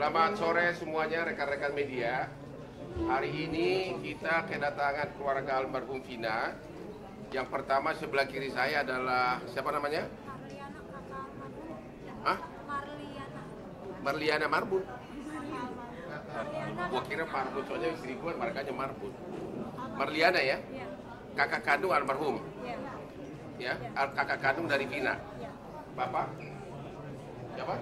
Selamat sore semuanya rekan-rekan media. Hari ini kita kedatangan keluarga almarhum Vina. Yang pertama sebelah kiri saya adalah siapa namanya? Marliana, kakak almarhum. Hah? Marliana. Marliana Marbun. Marliana. Gua kira Marbun, soalnya istri gua markanya Marbun. Marliana ya? Iya. Kakak kandung almarhum. Iya. Ya, kakak kandung dari Vina. Iya. Bapak? Siapa?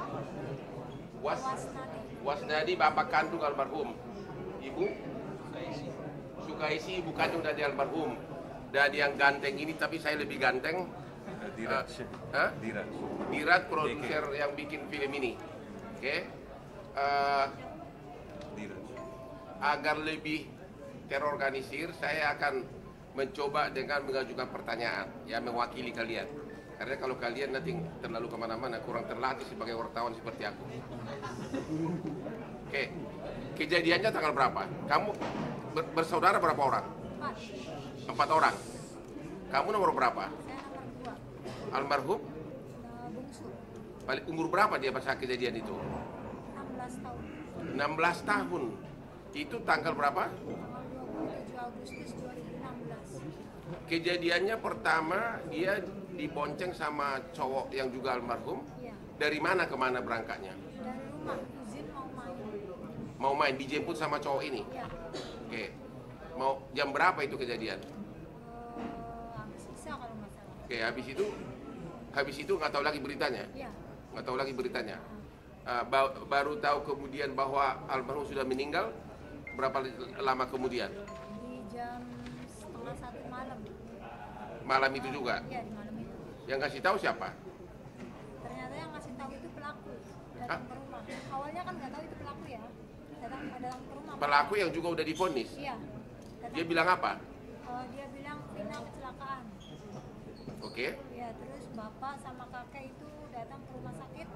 Wasnadi. Wasnadi, bapak kandung almarhum. Ibu? Sukaisi, ibu kandung dari almarhum. Dan yang ganteng ini, tapi saya lebih ganteng. Dirat. Hah? Dirat. Dirat, produser yang bikin film ini. Oke. Dirat. Agar lebih terorganisir, saya akan mencoba dengan mengajukan pertanyaan yang mewakili kalian. Karena kalau kalian nanti terlalu kemana-mana, kurang terlatih sebagai wartawan seperti aku. Oke, kejadiannya tanggal berapa? Kamu bersaudara berapa orang? 4. 4 orang. Kamu nomor berapa? Saya nomor 2. Almarhum? Bungsu. Paling umur berapa dia pas kejadian itu? 16 tahun. 16 tahun. Itu tanggal berapa? Tanggal 27 Agustus 2016. Kejadiannya pertama dia dibonceng sama cowok yang juga almarhum. Iya. Dari mana ke mana berangkatnya? Dari rumah, izin mau main. Mau main, dijemput sama cowok ini? Iya. Oke. Mau jam berapa itu kejadian? Habis Isya kalau nggak salah. Oke, habis itu nggak tahu lagi beritanya? Iya. Nggak tahu lagi beritanya. Baru tahu kemudian bahwa almarhum sudah meninggal. Berapa lama kemudian? Di jam setengah 1 malam. Malam itu juga. Iya, di malam itu. Yang kasih tahu siapa? Ternyata yang ngasih tahu itu pelaku Hah? datang ke rumah. Awalnya kan nggak tahu itu pelaku ya. Datang ke rumah. Pelaku yang juga udah divonis. Iya. Datang Dia ke bilang rumah. apa? Dia bilang Vina kecelakaan. Oke. Ya, terus bapak sama kakek itu datang ke rumah sakit.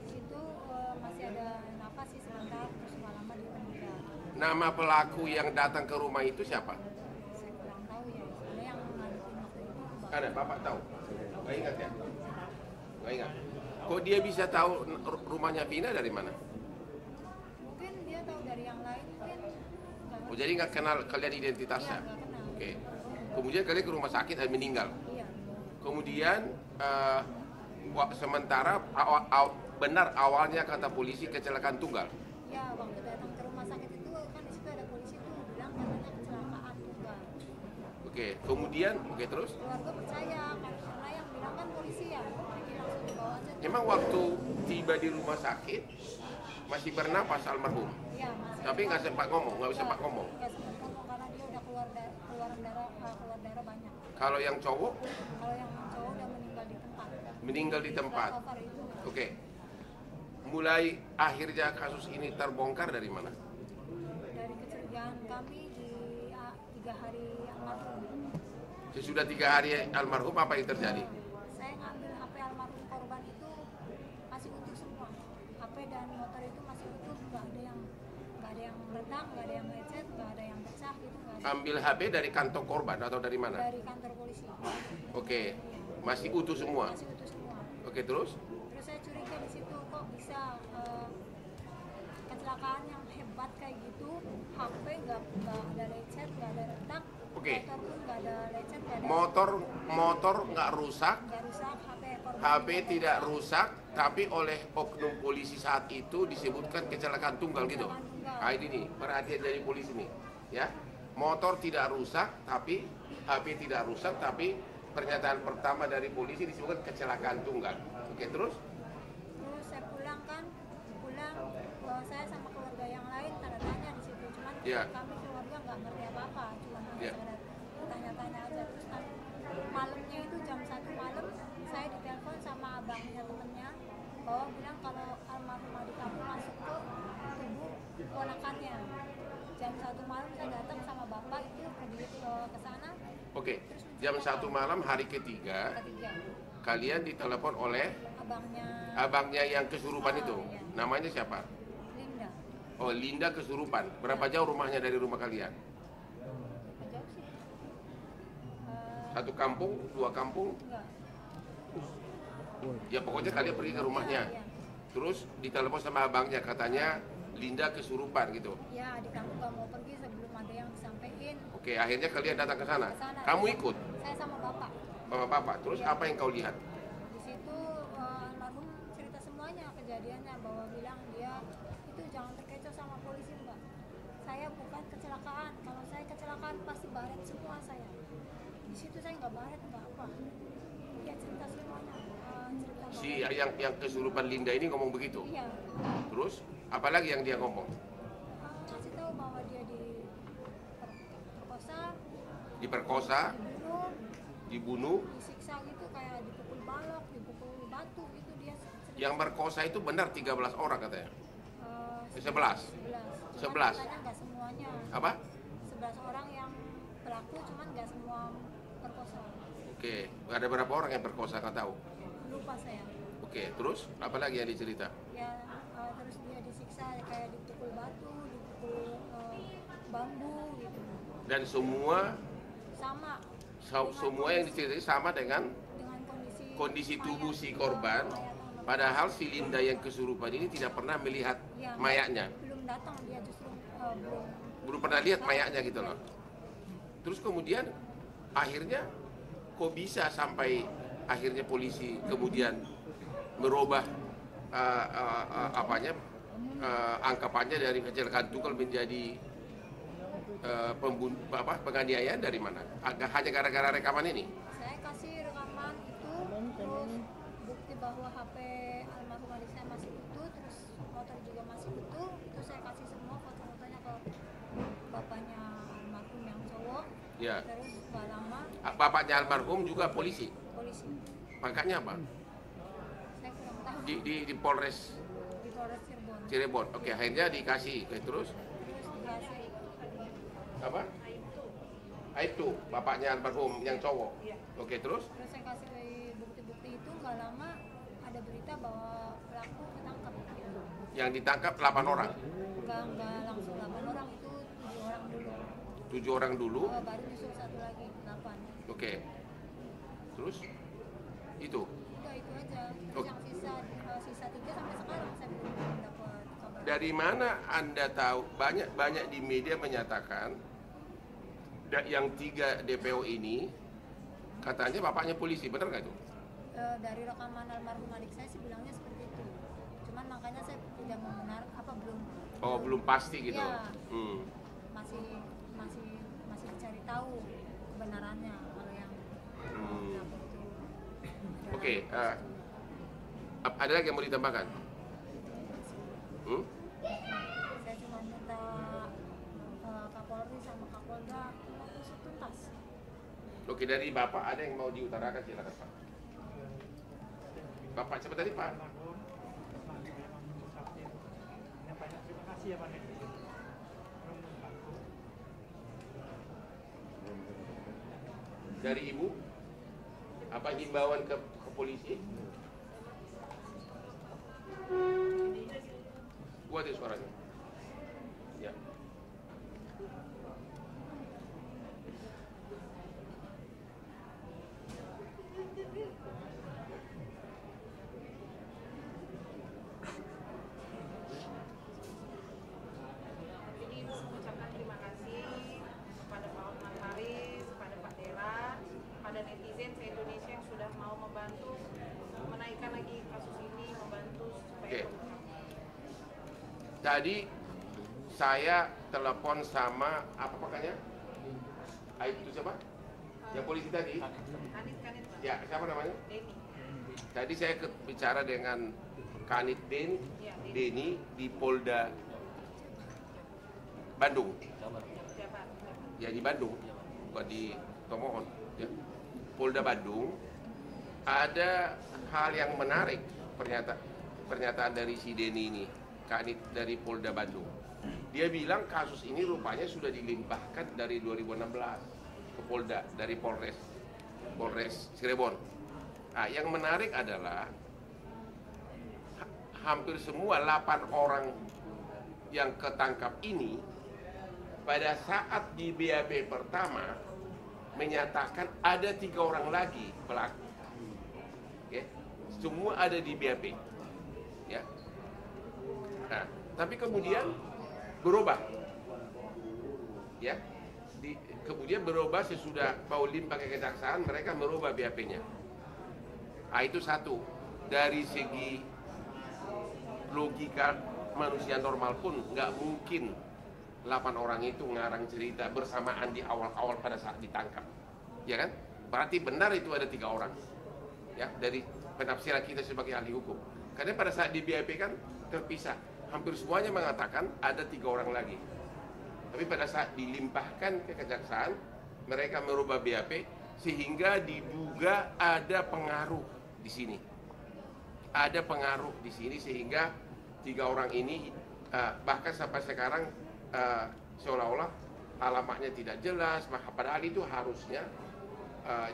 Di situ masih ada napas sih sebentar, terus lama dia meninggal. Nama pelaku yang datang ke rumah itu siapa? Saya kurang tahu ya. Soalnya yang ngadepin waktu itu bapak. Ada, Bapak tahu? Nggak ingat ya? Nggak ingat. Kok dia bisa tahu rumahnya Vina dari mana? Mungkin dia tahu dari yang lain mungkin. Oh, jadi nggak kenal kalian identitasnya? Iya, nggak kenal. Oke. Kemudian kalian ke rumah sakit dan meninggal. Iya. Kemudian sementara benar awalnya kata polisi kecelakaan tunggal. Ya, waktu datang ke rumah sakit itu kan di situ ada polisi tuh bilang katanya kecelakaan tunggal. Oke. Kemudian, oke terus. Keluarga percaya karena yang bilang kan polisi ya, jadi langsung dibawa aja. Emang waktu tiba di rumah sakit masih bernapas almarhum, Iya, masih. tapi nggak sempat ngomong, nggak sempat ngomong. Nggak sempat ngomong karena dia udah keluar darah banyak. Kalau yang cowok Kalau yang cowok udah meninggal di tempat. meninggal di tempat. Cover itu Oke. Mulai akhirnya kasus ini terbongkar dari mana? dari kecurigaan kami di 3 hari almarhum. Sesudah 3 hari almarhum apa yang terjadi? Saya ngambil HP almarhum korban itu masih utuh semua. HP dan motor itu masih utuh, nggak ada yang retak, nggak ada yang lecet, nggak ada yang pecah gitu, nggak ada. Ambil HP dari kantong korban atau dari mana? Dari kantor polisi. Oke, masih utuh semua. Masih utuh semua. Oke, terus? Terus saya curiga di situ kok bisa kecelakaan yang hebat kayak gitu, HP nggak ada lecet, nggak ada retak, Oke. motor pun nggak ada lecet, nggak ada Motor nggak rusak, nggak rusak, HP korban HP juga tidak rusak, tapi oleh oknum polisi saat itu disebutkan kecelakaan tunggal gitu. Nah, ini nih perhatian dari polisi nih, ya. Motor tidak rusak, tapi HP tidak rusak, tapi pernyataan pertama dari polisi disebutkan kecelakaan tunggal. Oke, terus? Terus saya pulang, saya sama keluarga yang lain tanda tanya di situ, cuman Iya. kami keluarga nggak ngerti apa-apa, cuma Iya. tanya-tanya aja. Terus malamnya itu jam 1 malam saya ditelepon sama abangnya temennya bahwa bilang kalau almarhum adik kamu masuk ke tubuh ponakannya. Jam 1 malam saya datang sama bapak itu ke sana. Oke, jam 1 malam hari ketiga, Ketiga kalian ditelepon oleh abangnya abangnya yang kesurupan itu. Iya. Namanya siapa? Linda. Oh, Linda kesurupan. Berapa jauh rumahnya dari rumah kalian? Berapa jauh sih? Satu kampung, 2 kampung? Enggak. Ya pokoknya kalian pergi ke rumahnya. Iya. Terus ditelepon sama abangnya, katanya Linda kesurupan gitu. Ya, adik aku nggak mau pergi sebelum ada yang disampaikan Oke, akhirnya kalian datang ke sana. ke sana. Kamu ikut Saya sama bapak. sama papa. Terus apa yang kau lihat? Di situ almarhum cerita semuanya kejadiannya, bahwa bilang dia itu jangan terkecoh sama polisi mbak. Saya bukan kecelakaan. Kalau saya kecelakaan pasti baret semua saya. Di situ saya nggak baret mbak apa. Dia cerita semuanya. Cerita bahwa, Si yang kesurupan Linda ini ngomong begitu. iya. Terus apalagi yang dia ngomong? Ngasih tahu bahwa dia diperkosa, Diperkosa, dibunuh, dibunuh. disiksa gitu, kayak dipukul balok, dipukul batu gitu dia. Yang merkosa itu benar 13 orang katanya. 11. 11. 11. Katanya nggak semuanya. Apa? 11 orang yang pelaku, cuman nggak semua perkosa. Oke, ada berapa orang yang perkosa nggak tahu? Lupa saya. Oke, terus apa lagi yang dicerita? Ya terus dia disiksa kayak dipukul batu, dipukul bambu gitu. Dan semua Sama semua yang diceritain sama dengan dengan kondisi tubuh mayat, si korban. mayat almarhum. Padahal si Linda yang kesurupan ini tidak pernah melihat Ya, mayatnya. belum datang, dia justru Belum pernah lihat mayatnya gitu loh. Terus kemudian akhirnya kok bisa sampai akhirnya polisi kemudian merubah angkapannya dari kecelakaan tunggal menjadi penganiayaan dari mana? Hanya gara-gara rekaman ini? saya kasih rekaman itu, terus bukti bahwa HP almarhum adik saya masih utuh, terus motor juga masih utuh, itu saya kasih semua foto-fotonya ke bapaknya almarhum yang cowok. Ya. Terus gak lama Bapaknya almarhum juga polisi. polisi, Pangkatnya apa? saya kurang tahu, Di Polres di Polres Cirebon. Cirebon. Oke, akhirnya dikasih. Oke, terus Terus dikasih apa? Itu bapaknya almarhum yang cowok. Oke, terus terus saya kasih bukti-bukti itu, nggak lama ada berita bahwa pelaku ketangkap. yang ditangkap 8 orang. Nggak langsung 8 orang, itu 7 orang dulu. 7 orang dulu. Baru nyusul satu lagi 8. Oke. Terus itu. Udah itu aja. Terus Oke. yang sisa 3 sampai sekarang saya belum dapat kabar. Dari mana Anda tahu? Banyak di media menyatakan yang 3 DPO ini katanya bapaknya polisi, benar nggak itu? Dari rekaman almarhum adik saya sih bilangnya seperti itu. Cuman makanya saya tidak membenar belum. Oh, belum pasti gitu. Iya. Hmm. Masih dicari tahu kebenarannya kalau yang Hmm. itu. Oke, ada lagi yang mau ditambahkan? Hmm? Saya cuma minta Kapolri sama Kapolda mengusut tuntas. Oke, dari Bapak ada yang mau diutarakan, silakan Pak. Bapak siapa tadi Pak? Terima kasih ya Pak. Dari Ibu, apa himbauan ke polisi? Kuat ya suaranya? Ya. Ini mengucapkan terima kasih kepada Pak Hotman Paris, kepada Pak Dera, pada netizen se-Indonesia yang sudah mau membantu menaikkan lagi kasus ini, membantu supaya Oke. terungkap. Tadi saya telepon sama apa pakainya? Itu siapa? Yang polisi tadi? Kanit Pak. Ya, siapa namanya? Denny. Tadi saya bicara dengan Kanit Ya, Denny di Polda Bandung. Jabar. Ya di Bandung, bukan di Tomohon. Ya. Polda Bandung ada hal yang menarik pernyataan dari si Denny ini, Kanit dari Polda Bandung. Dia bilang kasus ini rupanya sudah dilimpahkan dari 2016 ke Polda dari Polres Cirebon. Nah, yang menarik adalah hampir semua 8 orang yang ketangkap ini pada saat di BAP pertama menyatakan ada 3 orang lagi pelaku. Oke. Semua ada di BAP. Ya. Tapi kemudian berubah, ya. Kemudian berubah sesudah Pauline pakai kejaksaan, mereka merubah BAP-nya. Ah, itu satu. Dari segi logika manusia normal pun nggak mungkin 8 orang itu ngarang cerita bersamaan di awal-awal pada saat ditangkap, ya kan? Berarti benar itu ada 3 orang, ya, dari penafsiran kita sebagai ahli hukum. Karena pada saat di BAP kan terpisah, hampir semuanya mengatakan ada 3 orang lagi. Tapi pada saat dilimpahkan ke kejaksaan, mereka merubah BAP sehingga diduga ada pengaruh di sini. Ada pengaruh di sini sehingga 3 orang ini bahkan sampai sekarang seolah-olah alamatnya tidak jelas, padahal itu harusnya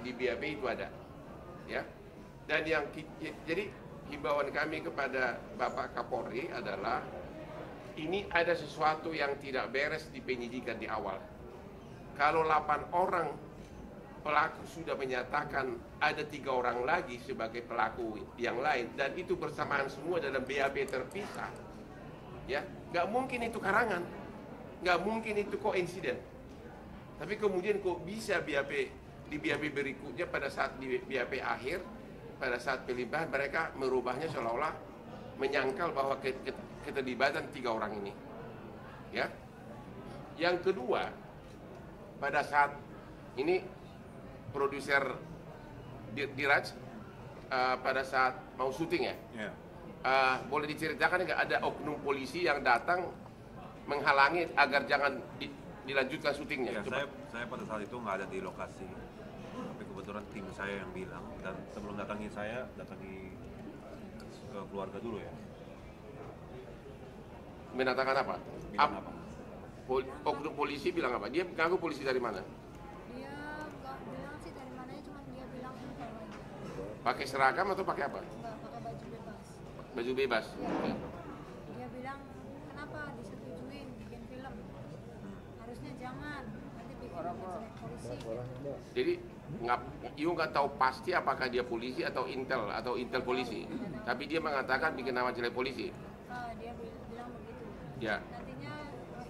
di BAP itu ada, ya. Dan jadi himbauan kami kepada Bapak Kapolri adalah ini ada sesuatu yang tidak beres di penyidikan di awal. Kalau 8 orang pelaku sudah menyatakan ada 3 orang lagi sebagai pelaku yang lain dan itu bersamaan semua dalam BAP terpisah, ya, nggak mungkin itu karangan, nggak mungkin itu koinsiden. Tapi kemudian kok bisa di BAP berikutnya pada saat di BAP akhir, pada saat pelimpahan mereka merubahnya seolah-olah menyangkal bahwa keterlibatan 3 orang ini, ya. Yang kedua, pada saat ini produser Diraj pada saat mau syuting, ya, boleh diceritakan nggak ada oknum polisi yang datang menghalangi agar jangan dilanjutkan syutingnya? Ya, saya pada saat itu nggak ada di lokasi, tapi kebetulan tim saya yang bilang, dan sebelum datangi saya datangi ke keluarga dulu, ya. Menatakan apa? Bilang apa? Oknum polisi bilang apa? Dia mengaku polisi dari mana? Dia nggak bilang sih dari mana, cuma dia bilang info aja. Pakai seragam atau pakai apa? Nggak pakai baju bebas. Baju bebas. Ya. Oke. Dia bilang kenapa disetujuin bikin film? Harusnya jangan, nanti bikin jelek polisi. Jadi nggak tahu pasti apakah dia polisi atau intel polisi. Tapi dia mengatakan bikin nama jelek polisi. Dia bilang begitu. Ya. Nantinya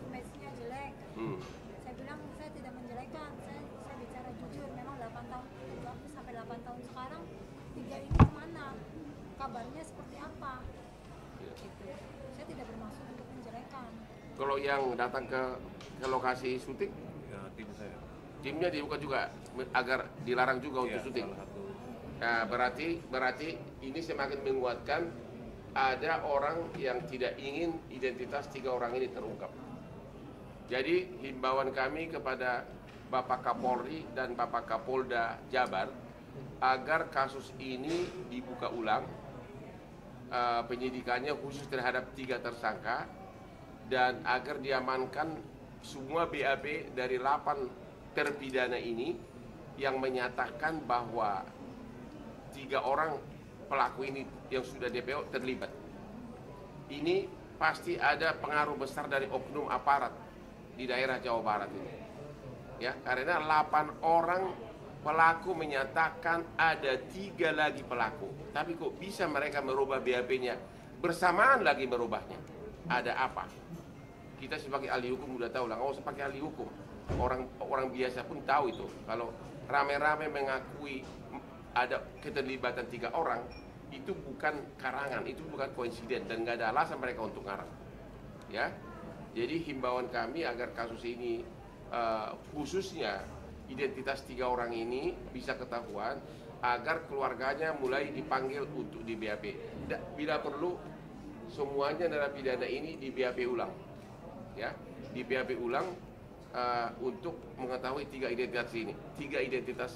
image-nya jelek. Saya bilang saya tidak menjelekkan, saya bicara jujur. Memang 8 tahun sampai 8 tahun sekarang 3 ini kemana? Kabarnya seperti apa? Gitu. Saya tidak bermaksud untuk menjelekkan. Kalau yang datang ke lokasi syuting, Ya, tim saya. timnya dibuka juga agar dilarang juga untuk Ya, syuting. salah satu. Nah, berarti ini semakin menguatkan ada orang yang tidak ingin identitas 3 orang ini terungkap. Jadi himbauan kami kepada Bapak Kapolri dan Bapak Kapolda Jabar agar kasus ini dibuka ulang, penyidikannya khusus terhadap 3 tersangka, dan agar diamankan semua BAP dari 8 terpidana ini yang menyatakan bahwa 3 orang pelaku ini yang sudah DPO terlibat. Ini pasti ada pengaruh besar dari oknum aparat di daerah Jawa Barat ini, ya, karena 8 orang pelaku menyatakan ada 3 lagi pelaku, tapi kok bisa mereka merubah BAP-nya bersamaan lagi merubahnya? Ada apa? Kita sebagai ahli hukum udah tahu lah, nggak usah pakai ahli hukum, orang biasa pun tahu itu. Kalau rame-rame mengakui ada keterlibatan 3 orang, itu bukan karangan, itu bukan koinsiden, dan nggak ada alasan mereka untuk ngarang, ya. Jadi himbauan kami agar kasus ini khususnya identitas 3 orang ini bisa ketahuan, agar keluarganya mulai dipanggil untuk di BAP. Bila perlu semuanya narapidana ini di BAP ulang, ya, di BAP ulang untuk mengetahui 3 identitas ini, 3 identitas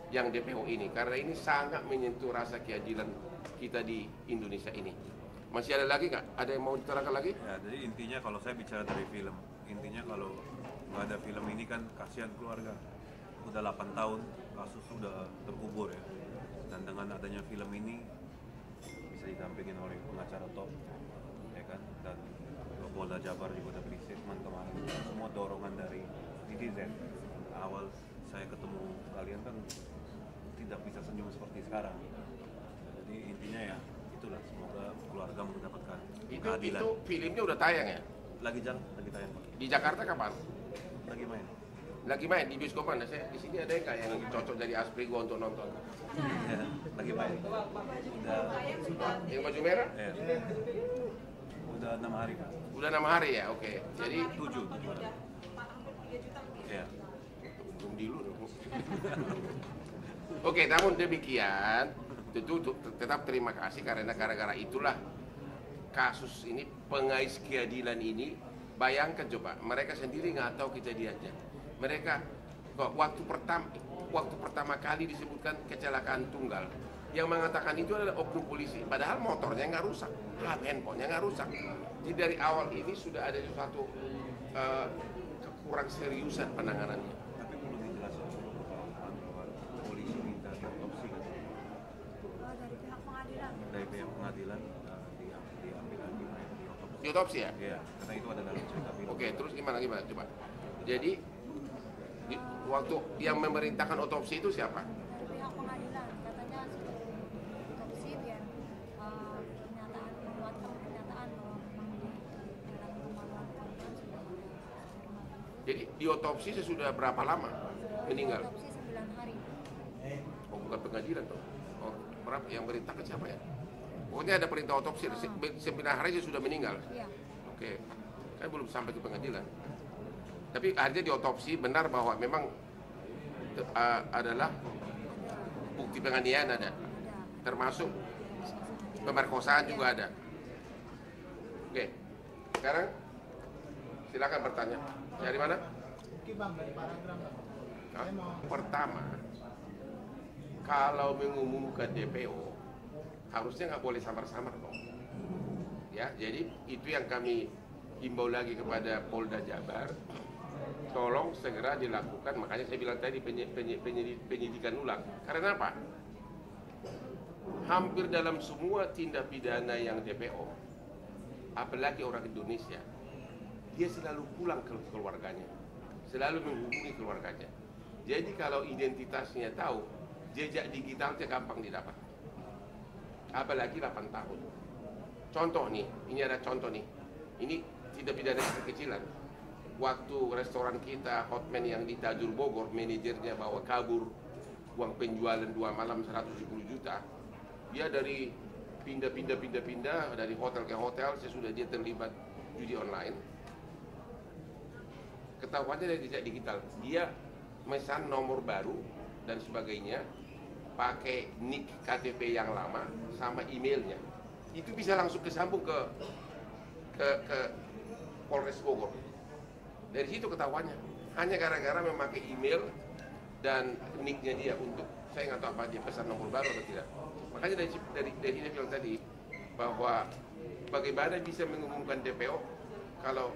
yang DPO ini, karena ini sangat menyentuh rasa keadilan kita di Indonesia ini. Masih ada lagi nggak? Ada yang mau diterangkan lagi? Ya, jadi intinya kalau saya bicara dari film, intinya kalau nggak ada film ini kan kasihan keluarga. Udah 8 tahun kasus sudah terkubur, ya. Dan dengan adanya film ini bisa didampingin oleh pengacara top, ya kan, dan Polda Jabar juga udah beri statement kemarin. Semua dorongan dari netizen. Awal saya ketemu kalian kan tidak bisa senyum seperti sekarang. Jadi intinya ya itu itulah, semoga keluarga mendapatkan Itu keadilan. filmnya udah tayang ya? Lagi jalan, lagi tayang Pak. Di Jakarta kapan? Lagi main. Lagi main di bioskop mana? Saya di sini ada nggak yang cocok dari Asprigo untuk nonton? Ya, lagi main. Udah, Yang baju merah? ya. Udah 6 hari Pak. Udah 6 hari ya, oke. Jadi 7 hari. Ya. untung dulu dong. Oke, namun demikian, tentu tetap terima kasih karena gara-gara itulah kasus ini, pengais keadilan ini. Bayangkan coba, mereka sendiri nggak tahu kejadiannya. Mereka kok waktu pertama kali disebutkan kecelakaan tunggal, yang mengatakan itu adalah oknum polisi, padahal motornya nggak rusak, handphonenya nggak rusak. Jadi dari awal ini sudah ada suatu kurang seriusan penanganannya. Tapi perlu dijelaskan bahwa polisi minta diotopsi kan Dari pihak pengadilan. dari pihak pengadilan, diambil lagi diotopsi. Diotopsi ya? Iya, karena itu ada dalam cerita film. Oke, terus gimana coba? Jadi waktu yang memerintahkan otopsi itu siapa? Dari pihak pengadilan katanya sudah otopsi biar pernyataan menguatkan pernyataan bahwa memang di dalam kemaluan korban sudah ada sperma. Jadi diotopsi sesudah berapa lama meninggal? Otopsi 9 hari. Oh, bukan pengadilan tuh. Oh, berapa yang merintahkan siapa ya? Pokoknya ada perintah otopsi, 9 hari dia sudah meninggal. Iya. Oke, kan belum sampai ke pengadilan. Tapi akhirnya diotopsi benar bahwa memang adalah bukti penganiayaan ada, termasuk pemerkosaan juga ada. Oke, sekarang silakan bertanya. Dari mana? Oke Bang, dari Paragram Bang. Nah, Saya mau pertama, kalau mengumumkan DPO harusnya nggak boleh samar-samar dong. Ya, jadi itu yang kami himbau lagi kepada Polda Jabar, tolong segera dilakukan. Makanya saya bilang tadi penyidikan ulang. Karena apa? Hampir dalam semua tindak pidana yang DPO, apalagi orang Indonesia, dia selalu pulang ke keluarganya, selalu menghubungi keluarganya. Jadi kalau identitasnya tahu, jejak digitalnya gampang didapat. Apalagi 8 tahun. Contoh nih, ini ada contoh nih. Ini tidak pidana kekecilan. Waktu restoran kita Hotman yang di Tajur Bogor, manajernya bawa kabur uang penjualan 2 malam 110 juta. Dia dari pindah dari hotel ke hotel, sesudah dia terlibat judi online. Ketahuannya dari jejak digital. Dia mesan nomor baru dan sebagainya, pakai nick KTP yang lama sama emailnya, itu bisa langsung kesambung ke Polres Bogor. Dari situ ketahuannya, hanya gara-gara memakai email dan nicknya dia untuk, saya nggak tahu apa dia pesan nomor baru atau tidak. Makanya dari dia bilang tadi bahwa bagaimana bisa mengumumkan DPO kalau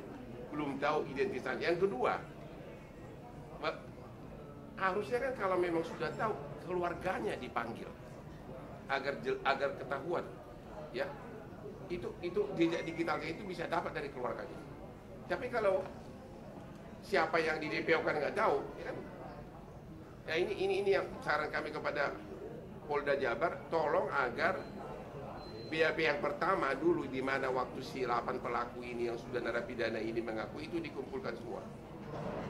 belum tahu identitasnya. Yang kedua, harusnya kan kalau memang sudah tahu, keluarganya dipanggil agar ketahuan, ya. Itu jejak digitalnya itu bisa dapat dari keluarganya. Tapi kalau siapa yang di DPO kan nggak tahu, ya kan? Ya ini yang saran kami kepada Polda Jabar, tolong agar BAP yang pertama dulu, di mana waktu si 8 pelaku ini yang sudah narapidana ini mengaku, itu dikumpulkan semua.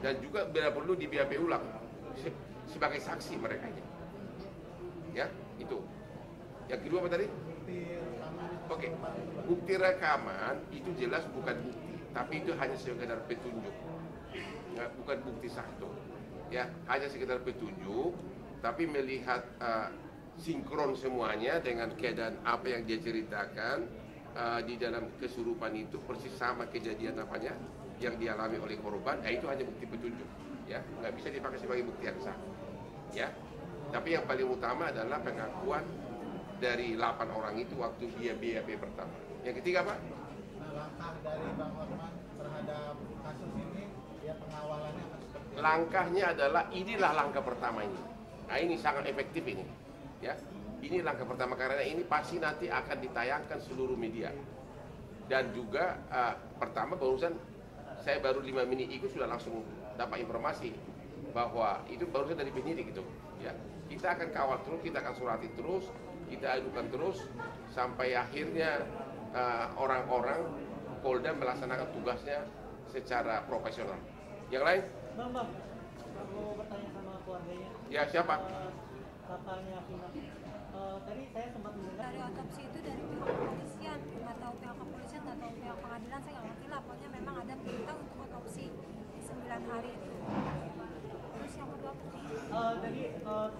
Dan juga bila perlu di BAP ulang sebagai saksi mereka ini. Ya, itu. Yang kedua apa tadi? Oke, bukti rekaman itu jelas bukan bukti, tapi itu hanya sekedar petunjuk. Ya, bukan bukti satu. Ya, hanya sekedar petunjuk, tapi melihat sinkron semuanya dengan keadaan apa yang dia ceritakan di dalam kesurupan itu persis sama kejadian apanya yang dialami oleh korban. Itu hanya bukti petunjuk. Ya, nggak bisa dipakai sebagai bukti yang sah. Ya, tapi yang paling utama adalah pengakuan dari 8 orang itu waktu dia BAP pertama. Yang ketiga apa? langkah dari Bang Hotman terhadap kasus ini, ya pengawalannya akan seperti apa? Langkahnya adalah inilah langkah pertama ini. Nah, ini sangat efektif ini. Ya, ini langkah pertama karena ini pasti nanti akan ditayangkan seluruh media. Dan juga pertama barusan saya baru 5 menit ikut sudah langsung dapat informasi bahwa itu barusan dari penyidik gitu. Ya, kita akan kawal terus, kita akan surati terus. kita adukan terus sampai akhirnya orang-orang Polda melaksanakan tugasnya secara profesional. Yang lain? Bang, aku bertanya sama keluarganya. Ya, siapa? Bapaknya Vina. Tadi saya sempat mendengar Dari otopsi itu dari pihak kepolisian, nggak tahu pihak kepolisian, nggak tahu pihak pengadilan, saya nggak ngerti lah. Pokoknya memang ada perintah untuk otopsi di 9 hari itu. Terus yang kedua jadi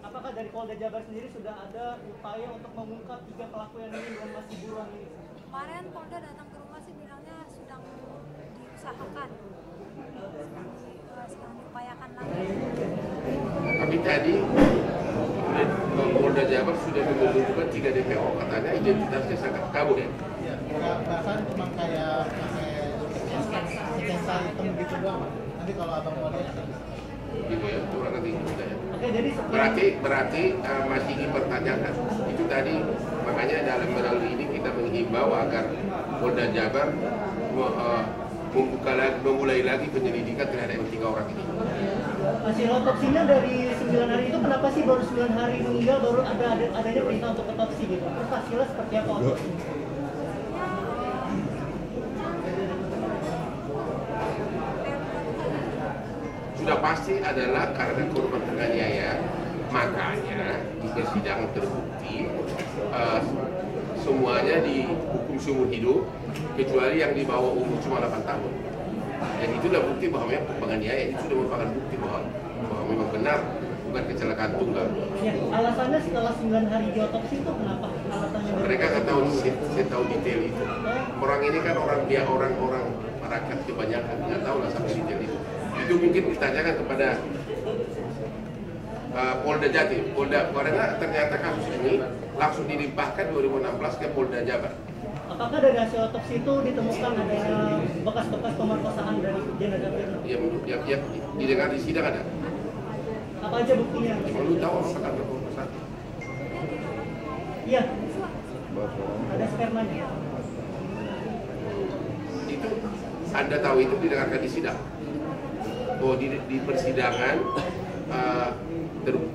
apakah dari Polda Jabar sendiri sudah ada upaya untuk mengungkap 3 pelaku yang ini yang masih buron ini? kemarin Polda datang ke rumah sih bilangnya sedang diusahakan, sedang diupayakan lagi. Tapi tadi Polda Jabar sudah menunjukkan 3 DPO, katanya identitasnya sangat kabur ya. Iya, bahkan cuma kayak pakai lensa hitam gitu doang. Nanti kalau abang mau lihat Gitu ya, coba nanti kita ya. Oke, jadi Berarti masih dipertanyakan. Itu tadi makanya dalam melalui ini kita menghimbau agar Polda Jabar memulai lagi penyelidikan terhadap 3 orang ini. hasil otopsinya dari 9 hari itu kenapa sih baru 9 hari meninggal baru adanya perintah untuk otopsi gitu? Terus hasilnya seperti apa otopsinya? Sudah pasti adalah karena korban penganiaya, makanya di persidangan terbukti semuanya dihukum seumur hidup kecuali yang di bawah umur cuma 8 tahun. Dan itulah bukti bahwa memang penganiaya itu sudah merupakan bukti bahwa memang benar bukan kecelakaan tunggal. Ya, alasannya setelah 9 hari diotopsi itu kenapa? Alasannya Mereka nggak tahu, saya tahu detail itu. Orang ini kan orang rakyat kebanyakan nggak tahu lah sampai detail itu. Itu mungkin ditanyakan kepada Polda Jatim, karena ternyata kasus ini langsung dilimpahkan 2016 ke Polda Jabar. Apakah dari hasil otopsi itu ditemukan adanya bekas-bekas pemerkosaan dari jenazah Firna? Ya, didengar di sidang ada. Apa aja buktinya? Cuma lu tahu apakah berkompensasi? Iya. Ada spermanya. Itu Anda tahu itu didengarkan di sidang. Oh, di persidangan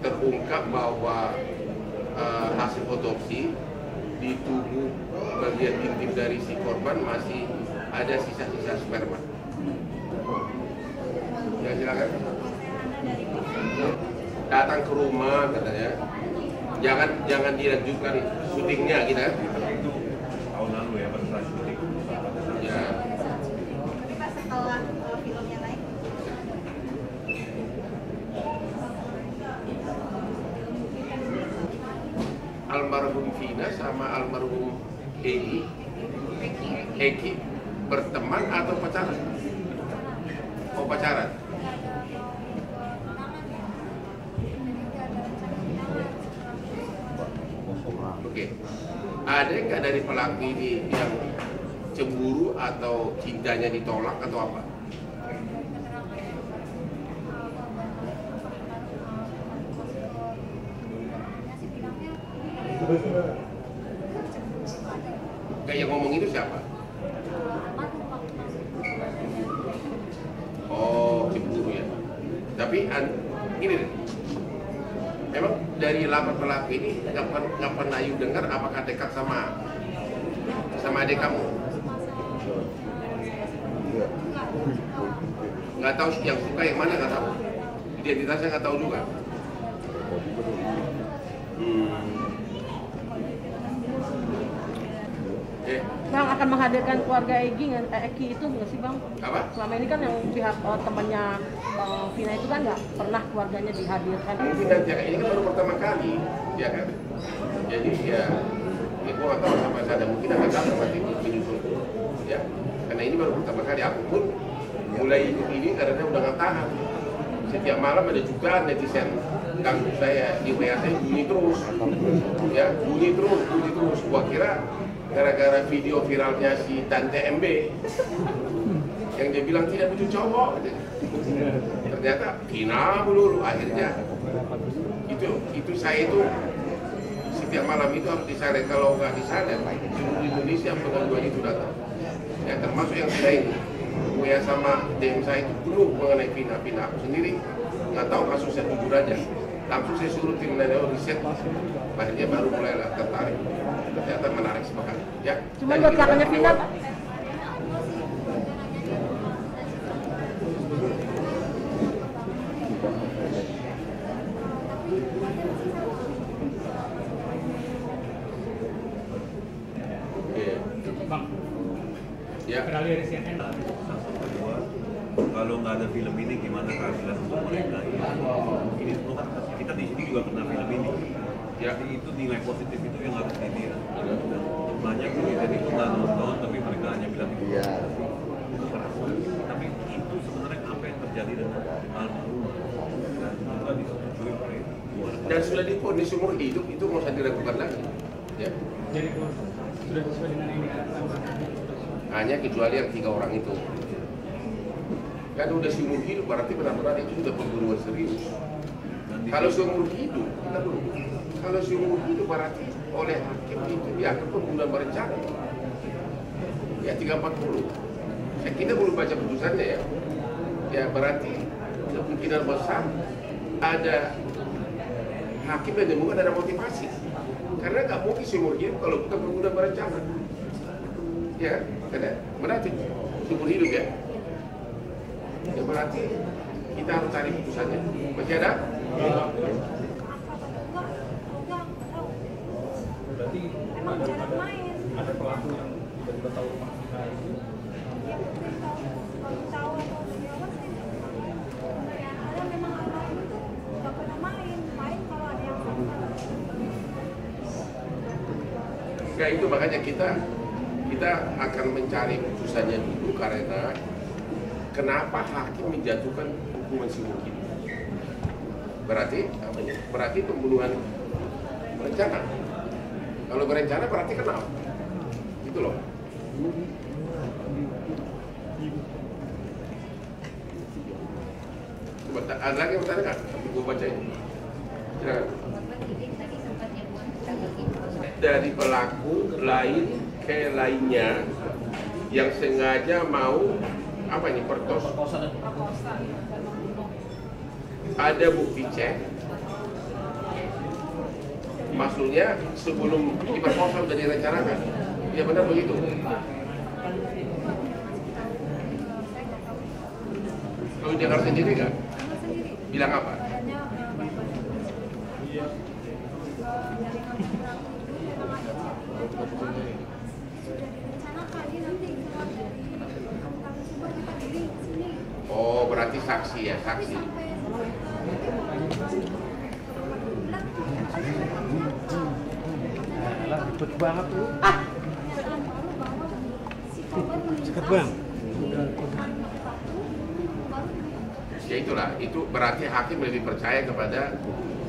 terungkap bahwa hasil otopsi di tubuh bagian intim dari si korban masih ada sisa-sisa sperma. Ya, silakan. Datang ke rumah katanya. Jangan dilanjutkan syutingnya gitu ya. Itu tahun lalu ya pada saat syuting. Ya. Tapi Pak, setelah filmnya naik, Almarhum Vina sama almarhum Eki berteman atau pacaran? Oh, pacaran. Oke. Ada nggak dari pelaku ini yang cemburu atau cintanya ditolak atau apa? Kayak yang ngomong itu siapa? Oh, cemburu ya. Tapi gini deh. Memang dari 8 pelaku ini nggak pernah you dengar apakah dekat sama adik kamu? Nggak tahu yang suka yang mana, nggak tahu. Identitasnya nggak tahu juga. Bang akan menghadirkan keluarga Eki itu nggak sih Bang? Apa? Selama ini kan yang pihak temannya Vina itu kan nggak pernah keluarganya dihadirkan. Mungkin nanti ini kan baru pertama kali, ya kan? Jadi ya gua nggak tahu sama ada mungkin akan datang nanti menyusul, ya. Karena ini baru pertama kali aku pun mulai ikut ini karena udah nggak tahan. Setiap malam ada jutaan netizen ganggu saya di WA saya bunyi terus, ya bunyi terus. Gua kira gara-gara video viralnya si Tante MB yang dia bilang tidak butuh cowok, ternyata Vina melulu. Akhirnya itu saya itu setiap malam itu harus disalin, kalau nggak disalin seluruh Indonesia pengaduan itu datang, ya termasuk yang saya ini WA sama DM saya itu penuh mengenai Vina. Aku sendiri nggak tahu kasusnya, jujur aja Langsung saya suruh tim Neo riset, akhirnya baru mulai tertarik. Ternyata menarik sekali. Ya. Cuma buat kakaknya Vina, Pak. Ya. Beralih dari CNN. Kalau nggak ada film ini gimana keadilan untuk mereka? Ini semua kan kita di sini juga kena film ini. Jadi itu nilai positif itu yang harus dilihat. Banyak netizen itu nggak nonton tapi mereka hanya bilang itu keras. Tapi itu sebenarnya apa yang terjadi dengan almarhum dan juga disetujui oleh keluarga. Dan sudah divonis seumur hidup, itu mau saya dilakukan lagi. Ya. Jadi sudah sesuai dengan ini kan? Hanya kecuali yang 3 orang itu. Kan udah seumur hidup, berarti benar-benar itu sudah pembunuhan serius. Kalau seumur hidup, kita dulu. Kalau seumur hidup berarti oleh hakim itu dianggap pembunuhan berencana. Ya 340. Kita belum baca putusannya ya. Ya berarti kemungkinan besar ada hakim yang menemukan ada motivasi. Karena nggak mungkin seumur hidup kalau bukan pembunuhan berencana. Ya, karena berarti seumur hidup ya. Ya berarti kita harus cari putusannya. Masih ada? Berarti Emang jarak main. ada pelaku yang tiba-tiba tahu rumah kita itu. Ya mungkin kalau tahu atau dari awal sih nggak tahu. Karena memang almarhum itu nggak pernah main kalau ada yang sama. Nah itu makanya kita akan mencari putusannya dulu karena kenapa hakim menjatuhkan hukuman seumur hidup? Berarti pembunuhan berencana. Kalau berencana berarti kenapa? Itu loh. Coba ada lagi yang bertanya kan? Tapi gue baca ini. Silakan. Dari pelaku lain ke lainnya yang sengaja mau apa ini perkosa. Ada bukti cek. Maksudnya sebelum diperkosa sudah direncanakan. Ya benar begitu. Kalau dengar sendiri nggak? Bilang apa? Oh, berarti saksi ya, saksi. Cepet banget tuh. Cepet bang. Ya itulah, itu berarti hakim lebih percaya kepada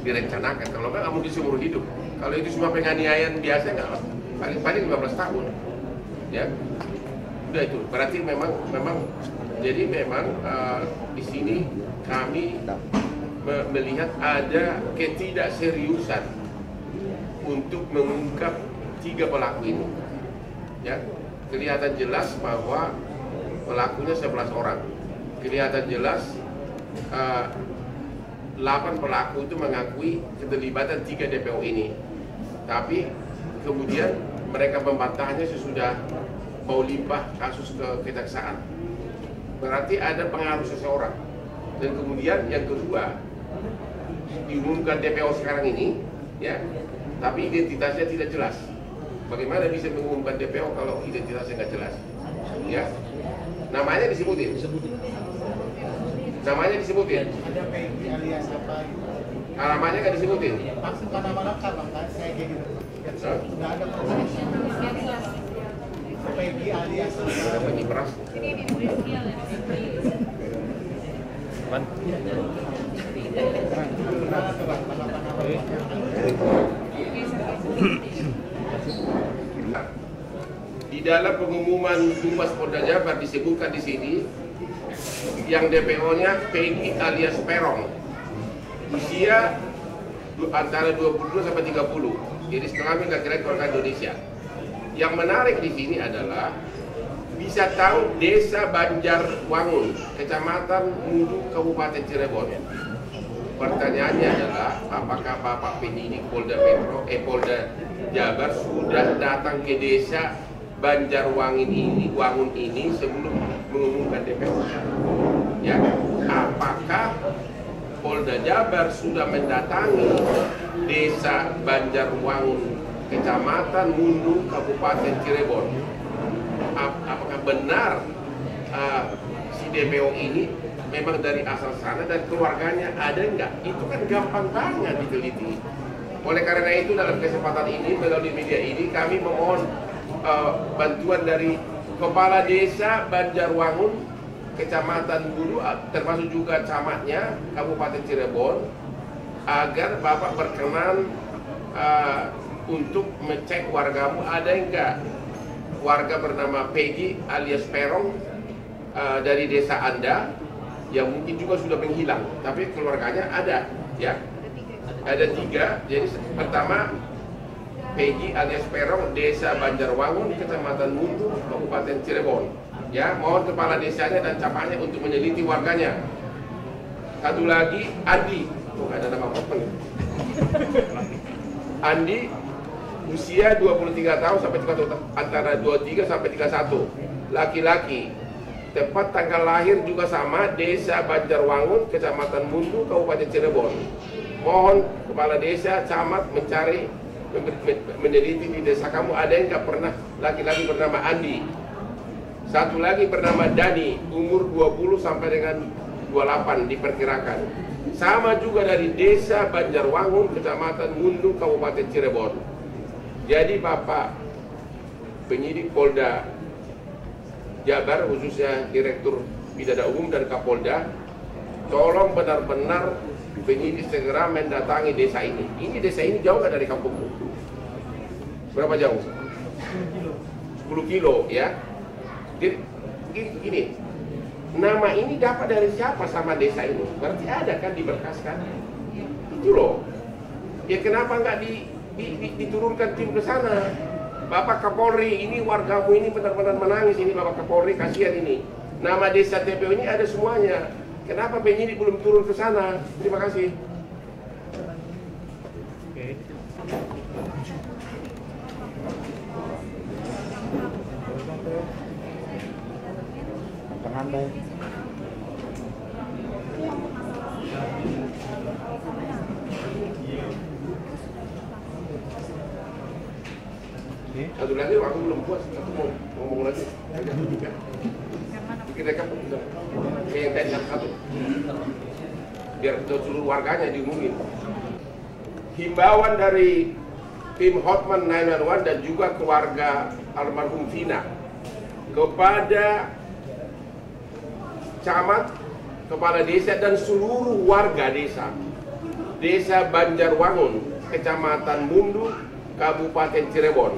direncanakan. Kalau nggak mungkin seumur hidup. Kalau itu cuma penganiayaan biasa nggak, paling 15 tahun. Ya, udah itu. Berarti memang jadi memang di sini kami melihat ada ketidakseriusan untuk mengungkap 3 pelaku ini. Ya, kelihatan jelas bahwa pelakunya 11 orang. Kelihatan jelas 8 pelaku itu mengakui keterlibatan 3 DPO ini. Tapi kemudian mereka membantahnya sesudah mau limpah kasus ke kejaksaan. Berarti ada pengaruh seseorang. Dan kemudian yang kedua, diumumkan DPO sekarang ini, ya, tapi identitasnya tidak jelas. Bagaimana bisa mengumumkan DPO kalau identitasnya nggak jelas? Ya, namanya disebutin. Namanya disebutin. Ada Peggy alias apa gitu. Alamatnya nggak disebutin. Maksud nama lengkap bang, kan saya kayak gitu. Nggak ada Peggy alias Ada apa. penyiperas. Benar tuh bang, Di dalam pengumuman Humas Polda Jabar disebutkan di sini yang DPO-nya Peggy alias Perong, usia antara 22 sampai 30, jenis kelamin laki-laki warga Indonesia. Yang menarik di sini adalah bisa tahu Desa Banjarwangun, Kecamatan Mudu, Kabupaten Cirebon. pertanyaannya adalah apakah Bapak penyidik Polda Metro, Polda Jabar sudah datang ke desa Banjarwangun ini sebelum mengumumkan DPO? Ya, apakah Polda Jabar sudah mendatangi desa Banjarwangun, Kecamatan Mundu, Kabupaten Cirebon? Apakah benar si DPO ini memang dari asal sana dan keluarganya ada enggak? Itu kan gampang banget diteliti. Oleh karena itu dalam kesempatan ini melalui media ini kami memohon bantuan dari Kepala Desa Banjarwangun, Kecamatan Mundu, termasuk juga camatnya Kabupaten Cirebon, agar Bapak berkenan untuk mengecek wargamu ada enggak warga bernama Peggy alias Perong dari desa Anda yang mungkin juga sudah menghilang, tapi keluarganya ada, ya. Ada 3. Jadi pertama Peggy alias Perong, desa Banjarwangun, Kecamatan Mundu, Kabupaten Cirebon. Ya, mohon kepala desanya dan camatnya untuk meneliti warganya. Satu lagi Andi, bukan ada nama apa nih? Andi, usia 23 tahun sampai 31, antara 23 sampai 31, laki-laki. Tepat tanggal lahir juga sama, desa Banjarwangun, Kecamatan Mundu, Kabupaten Cirebon. Mohon kepala desa, camat mencari, meneliti di desa kamu ada yang nggak pernah laki-laki bernama Andi. Satu lagi bernama Dani, umur 20 sampai dengan 28 diperkirakan. Sama juga dari desa Banjarwangun, Kecamatan Mundu, Kabupaten Cirebon. Jadi Bapak penyidik Polda Jabar, khususnya Direktur Pidana Umum dan Kapolda, tolong benar-benar penyidik segera mendatangi desa ini. Ini desa ini jauh nggak dari kampungku? Berapa jauh? 10 kilo, ya. Jadi gini, nama ini dapat dari siapa sama desa ini? Berarti ada kan diberkaskan? Itu loh. Ya kenapa nggak diturunkan tim ke sana? Bapak Kapolri, ini wargamu ini benar-benar menangis ini, Bapak Kapolri, kasihan ini. Nama desa TPO ini ada semuanya. Kenapa penyidik belum turun ke sana? Terima kasih. Satu lagi, aku belum puas, aku mau ngomong lagi. Bikin rekap udah. Yang tadi satu. Biar seluruh warganya diumumin. Himbauan dari tim Hotman 911 dan juga keluarga almarhum Vina kepada camat, kepala desa dan seluruh warga desa Banjarwangun, Kecamatan Mundu, Kabupaten Cirebon.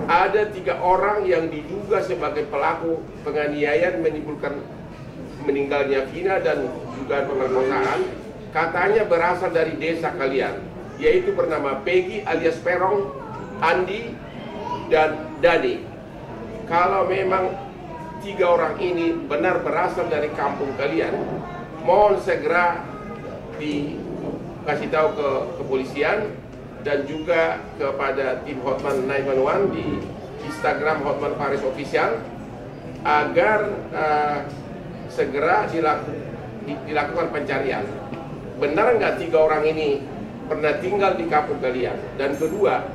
Ada 3 orang yang diduga sebagai pelaku penganiayaan menimbulkan meninggalnya Vina dan juga pemerkosaan, katanya berasal dari desa kalian, yaitu bernama Peggy alias Perong, Andi, dan Dani. Kalau memang 3 orang ini benar berasal dari kampung kalian, mohon segera dikasih tahu ke kepolisian dan juga kepada tim Hotman 911 di Instagram Hotman Paris Official agar segera dilakukan pencarian. Benar nggak 3 orang ini pernah tinggal di kampung kalian? Dan kedua,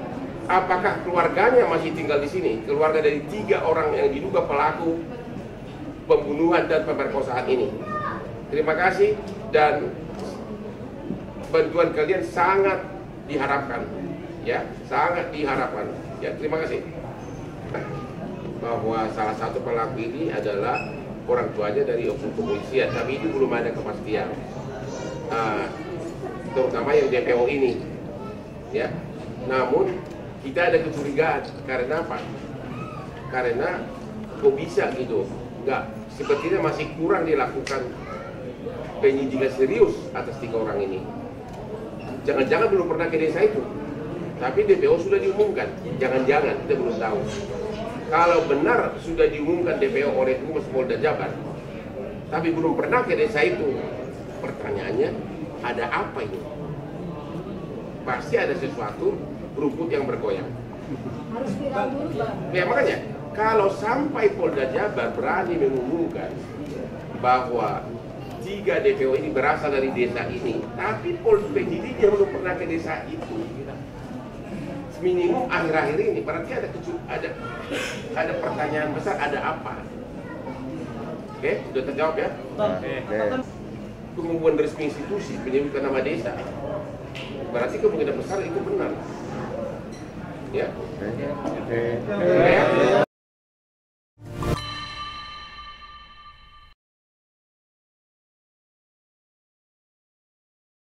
apakah keluarganya masih tinggal di sini? Keluarga dari 3 orang yang diduga pelaku pembunuhan dan pemerkosaan ini. Terima kasih dan bantuan kalian sangat diharapkan, ya, sangat diharapkan. Ya, terima kasih. Bahwa salah satu pelaku ini adalah orang tuanya dari oknum kepolisian, tapi itu belum ada kepastian. Terutama yang DPO ini, ya. Namun kita ada kecurigaan karena apa? Karena kok bisa gitu? Enggak, sepertinya masih kurang dilakukan penyidikan serius atas 3 orang ini. Jangan-jangan belum pernah ke desa itu, tapi DPO sudah diumumkan. Jangan-jangan, kita belum tahu. Kalau benar sudah diumumkan DPO oleh Humas Polda Jabar, tapi belum pernah ke desa itu, pertanyaannya, ada apa ini? Pasti ada sesuatu rumput yang bergoyang. Harus viral dulu, Bang. Ya makanya, kalau sampai Polda Jabar berani mengumumkan bahwa 3 DPO ini berasal dari desa ini, tapi penyidiknya belum pernah ke desa itu, minimum akhir-akhir ini, berarti ada pertanyaan besar, ada apa? Oke, sudah terjawab ya? Pengumuman resmi institusi penyebutan nama desa, berarti kemungkinan besar itu benar. Ya.